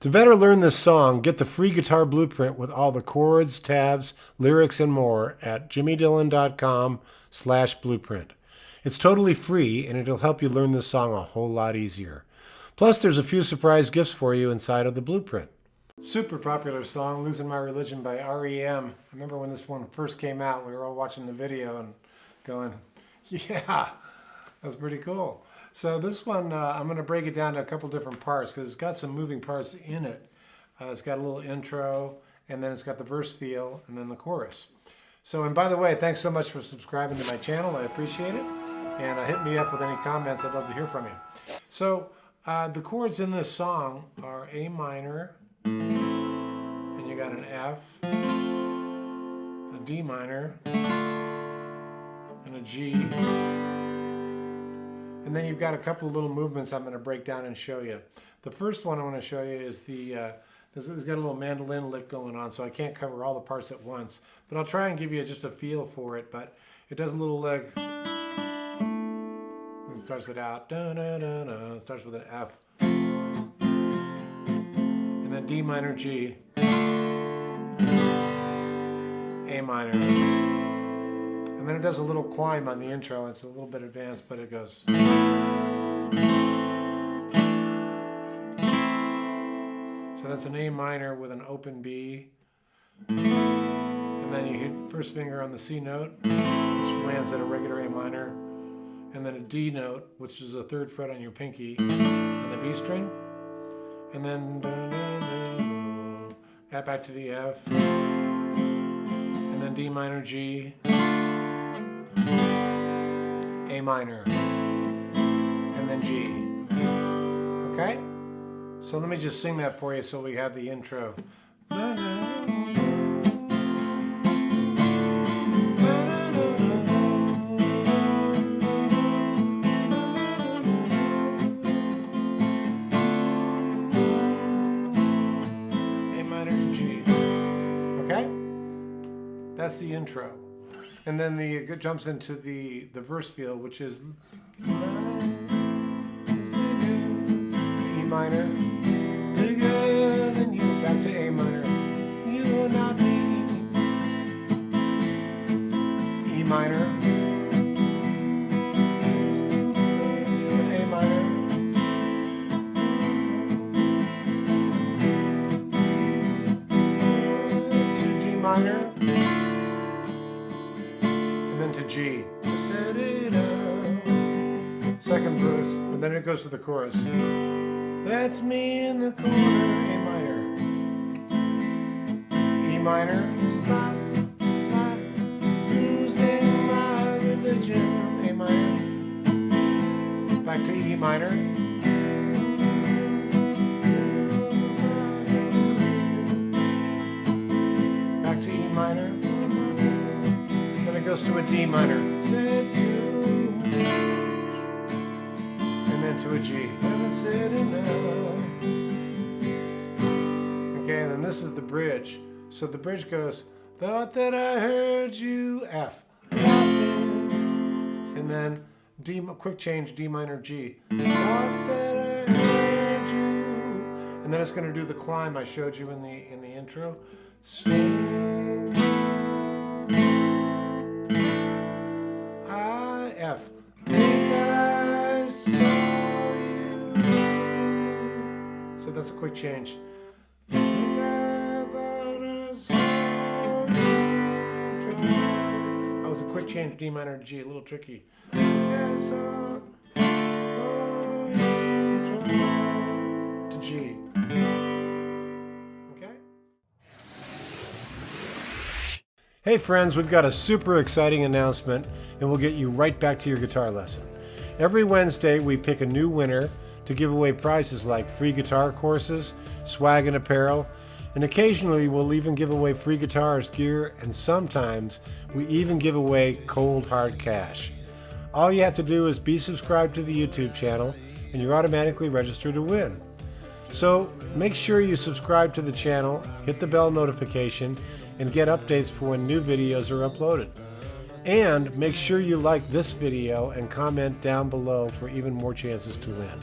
To better learn this song, get the free guitar blueprint with all the chords, tabs, lyrics, and more at jimmydillon.com/blueprint. It's totally free, and it'll help you learn this song a whole lot easier. Plus, there's a few surprise gifts for you inside of the blueprint. Super popular song, Losing My Religion by R.E.M. I remember when this one first came out, we were all watching the video and going, yeah, that's pretty cool. So this one, I'm going to break it down to a couple different parts because it's got some moving parts in it. It's got a little intro, and then it's got the verse feel, and then the chorus. So, and by the way, thanks so much for subscribing to my channel. I appreciate it. And hit me up with any comments. I'd love to hear from you. So, the chords in this song are A minor, and you got an F, a D minor, and a G. And then you've got a couple of little movements I'm going to break down and show you. The first one I want to show you is it's got a little mandolin lick going on, so I can't cover all the parts at once. But I'll try and give you just a feel for it. But it does a little lick. It starts it out. Da, da, da, da. It starts with an F. And then D minor, G. A minor. And then it does a little climb on the intro. It's a little bit advanced, but it goes. So that's an A minor with an open B. And then you hit first finger on the C note, which lands at a regular A minor. And then a D note, which is the third fret on your pinky, on the B string. And then back to the F. And then D minor, G. A minor, and then G. Okay? So let me just sing that for you so we have the intro. A minor to G. Okay? That's the intro. And then it jumps into the verse feel, which is E minor, bigger than you, back to A minor, you are not me. E minor, A minor, to D minor, to G. Set it up. Second verse, and then it goes to the chorus. That's me in the corner, A minor. E minor, spot, losing my religion, A minor. Back to E minor. Back to E minor. Goes to a D minor, and then to a G. Okay, and then this is the bridge. So the bridge goes, thought that I heard you, F. And then D, quick change, D minor, G. Thought that I heard you. And then it's going to do the climb I showed you in the intro. Sing. F. Think I saw you. So that's a quick change. Think I thought I saw you. That was a quick change, D minor to G, a little tricky. Think I saw you to G. Okay? Hey friends, we've got a super exciting announcement, and we'll get you right back to your guitar lesson. Every Wednesday, we pick a new winner to give away prizes like free guitar courses, swag and apparel, and occasionally we'll even give away free guitars, gear, and sometimes we even give away cold hard cash. All you have to do is be subscribed to the YouTube channel, and you're automatically registered to win. So make sure you subscribe to the channel, hit the bell notification, and get updates for when new videos are uploaded. And make sure you like this video and comment down below for even more chances to win.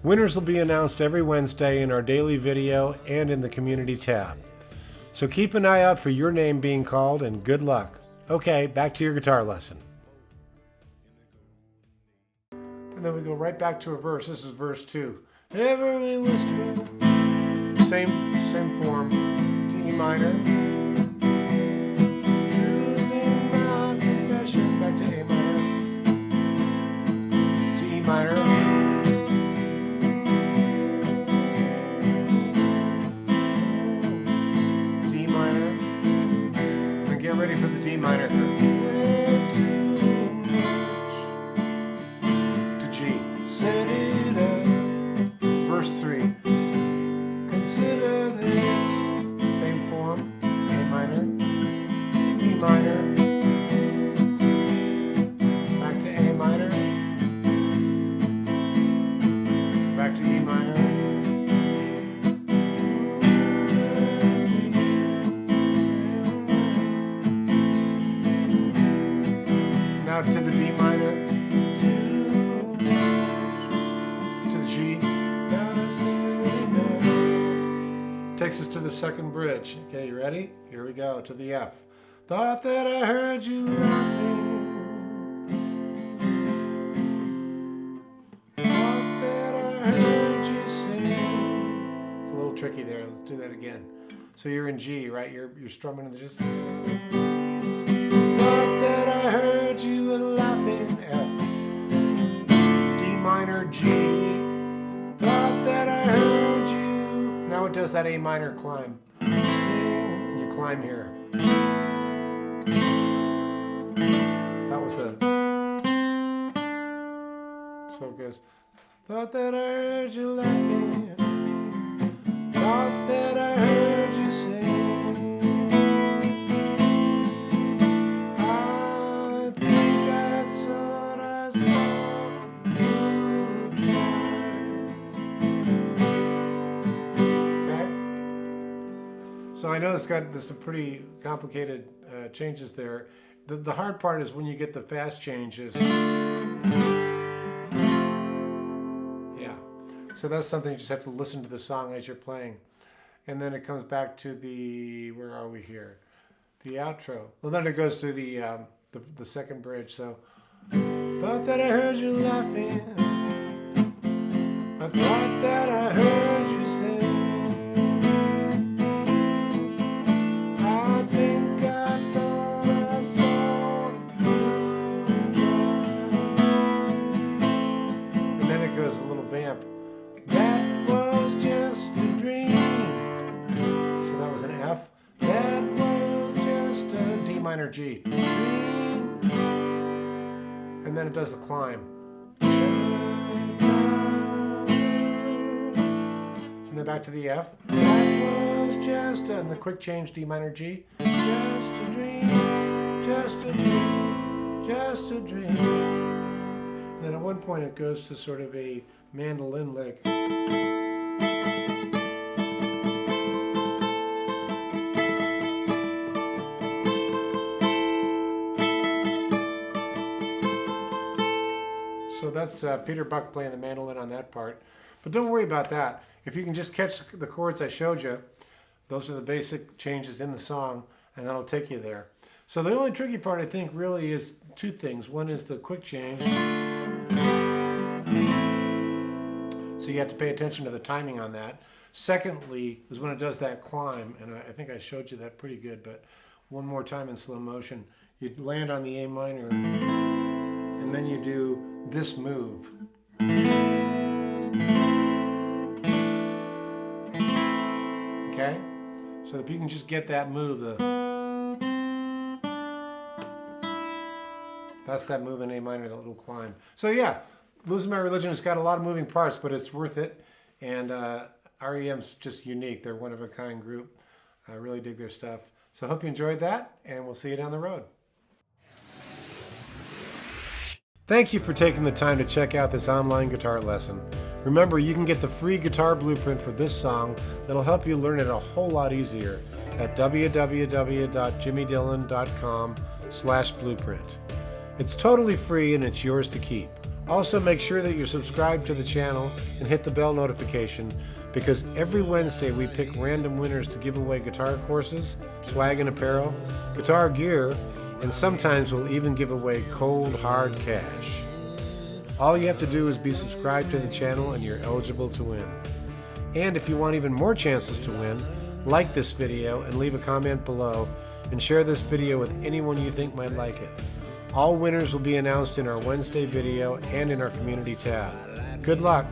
Winners will be announced every Wednesday in our daily video and in the community tab. So keep an eye out for your name being called, and good luck. Okay, back to your guitar lesson. And then we go right back to a verse. This is verse 2. Every whisper, same form, to E minor. Losing my confession, back to A minor, to E minor. D minor. And get ready for the D minor. To G. Set it up. Verse 3. Consider this. Same form. A minor. E minor. Back to A minor. Back to E minor. Now to the D minor. To the G. Takes us to the second bridge. Okay, you ready? Here we go, to the F. Thought that I heard you laughing. Thought that I heard you sing. It's a little tricky there. Let's do that again. So you're in G, right? You're strumming in the just. Thought that I heard you laughing. F. D minor, G. Thought that I heard you. Now it does that A minor climb. Sing, and you climb here. That was the. So it goes. Thought that I heard you laughing. Thought that I heard you sing. I think I thought I saw you try. So I know there's some pretty complicated changes there. The hard part is when you get the fast changes. Yeah. So that's something you just have to listen to the song as you're playing. And then it comes back to the, where are we here? The outro. Well, then it goes to the second bridge. So, thought that I heard you laughing. I thought that I heard you sing. I think I thought I saw you try. And then it goes a little vamp. That was just a dream. So that was an F. That was just a D minor G. Dream. And then it does the climb. And then back to the F. That was just and the quick change D minor G. Just a dream, just a dream, just a dream. And then at one point it goes to sort of a mandolin lick. So that's Peter Buck playing the mandolin on that part. But don't worry about that. If you can just catch the chords I showed you, those are the basic changes in the song, and that'll take you there. So the only tricky part, I think, really is two things. One is the quick change. So you have to pay attention to the timing on that. Secondly is when it does that climb, and I think I showed you that pretty good, but one more time in slow motion. You land on the A minor, and then you do this move. Okay? So if you can just get that move, that's that move in A minor, that little climb. So yeah, Losing My Religion has got a lot of moving parts, but it's worth it. And R.E.M's just unique. They're one of a kind group. I really dig their stuff. So I hope you enjoyed that, and we'll see you down the road. Thank you for taking the time to check out this online guitar lesson. Remember, you can get the free guitar blueprint for this song that'll help you learn it a whole lot easier at www.jimmydillon.com/blueprint. It's totally free and it's yours to keep. Also, make sure that you're subscribed to the channel and hit the bell notification, because every Wednesday we pick random winners to give away guitar courses, swag and apparel, guitar gear, and sometimes we'll even give away cold, hard cash. All you have to do is be subscribed to the channel and you're eligible to win. And if you want even more chances to win, like this video and leave a comment below, and share this video with anyone you think might like it. All winners will be announced in our Wednesday video and in our community tab. Good luck!